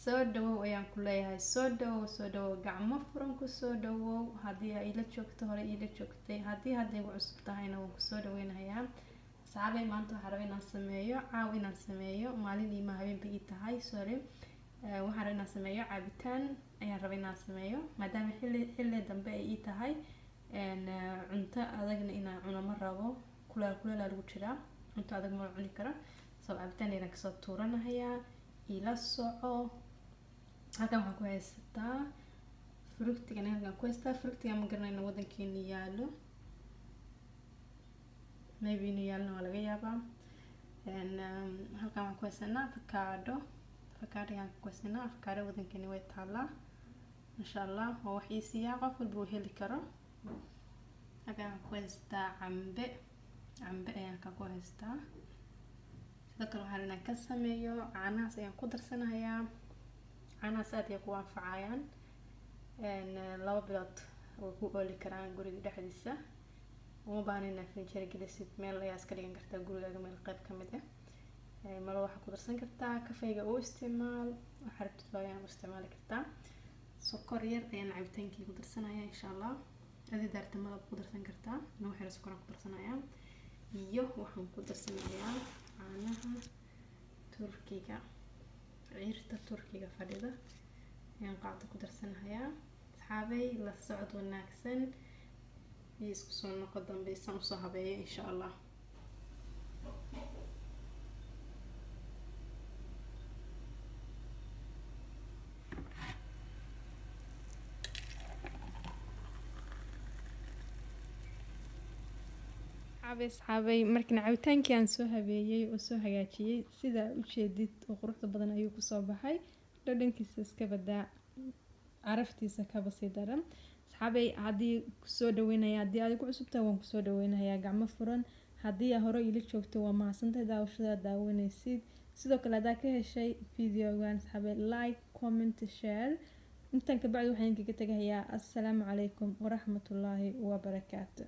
soo dhawow ayaan ku leeyahay. Soo dhawow gacmo furan ku soo dhawow. Haddii ay ila joogto hore ila joogtay, haddii hadda igu cusub tahayna waan ku soo dhaweynayaa. Asxaabay maanta waxaan rabaa inaan sameeyo maalin iyo habeenba ii tahay waxaan rabaa inaan sameeyo cabitaan ayaan rabaa inaan sameeyo maadaama xilli dambe ay ii tahay cunto adagna inaan cuno ma rabo. kuleel lagu jiraa, cunto adag ma cuni karo. cabitaan ayaan kasoo tuuranayaa. ila soco. halkan waxaan ku haystaa fructiga ma garanayno wadankeena yaalo, maybe inuu yaalna waa laga yaabaa. halkan waxaan ku haysanaa avocado ayaan ku haysanaa. avocado wadankeena way taalaa masha Allah, waa wax isiya qof walba uu heli karo. halkan waxaan ku haystaa cambe ayaan ku haystaa. sidoo kale waxaan inaan ka sameeyo caanahaas ayaan ku darsanayaa. caanahaas aad ay ku anfacayaan 2 bilood oo ku ooli karaan guriga dhexdiisa. uma baahna inaad fridge gelisid, meel ayaa iska dhigan kartaa gurigaaga, meel qayb ka mid ah. malo waxaa ku darsan kartaa kafeega u isticmaal, waxaa rabtid ayaan u isticmaali kartaa. sokor yar ayaan cabitaankii ku darsanayaa insha Allah. adii daarta malab ku darsan kartaa, inuu xiro sokor ku darsanayaa. iyo waxaan ku darsanayaa caanaha turkiga, ciirta turkiga fadhida ayaan qaado ku darsanayaa. asxaabay la socod wanaagsan iyo isku soo noqo dambe isaan u soo habeeyo insha Allah. asxaabay markii cabitaankii aan soo habeeyay oo soo hagaajiyay sida u jeedid oo quruxda badan ayuu ku soo baxay. dhadhankiisa iska badaa, caraftiisa kaba sii daran. asxaabay haddii ku soo dhaweynaya, haddii aad ku cusubtahay waan ku soo dhaweynayaa gacmo furan. haddii aad hore ila joogto waa mahadsantahay daawashada daawanaysid. sidoo kale hadaa ka heshay videogan asxaabay like, comment, share. intaan ka bacdi waxaan kaga tagayaa assalaamu calaykum waraxmatullaahi wabarakaatu.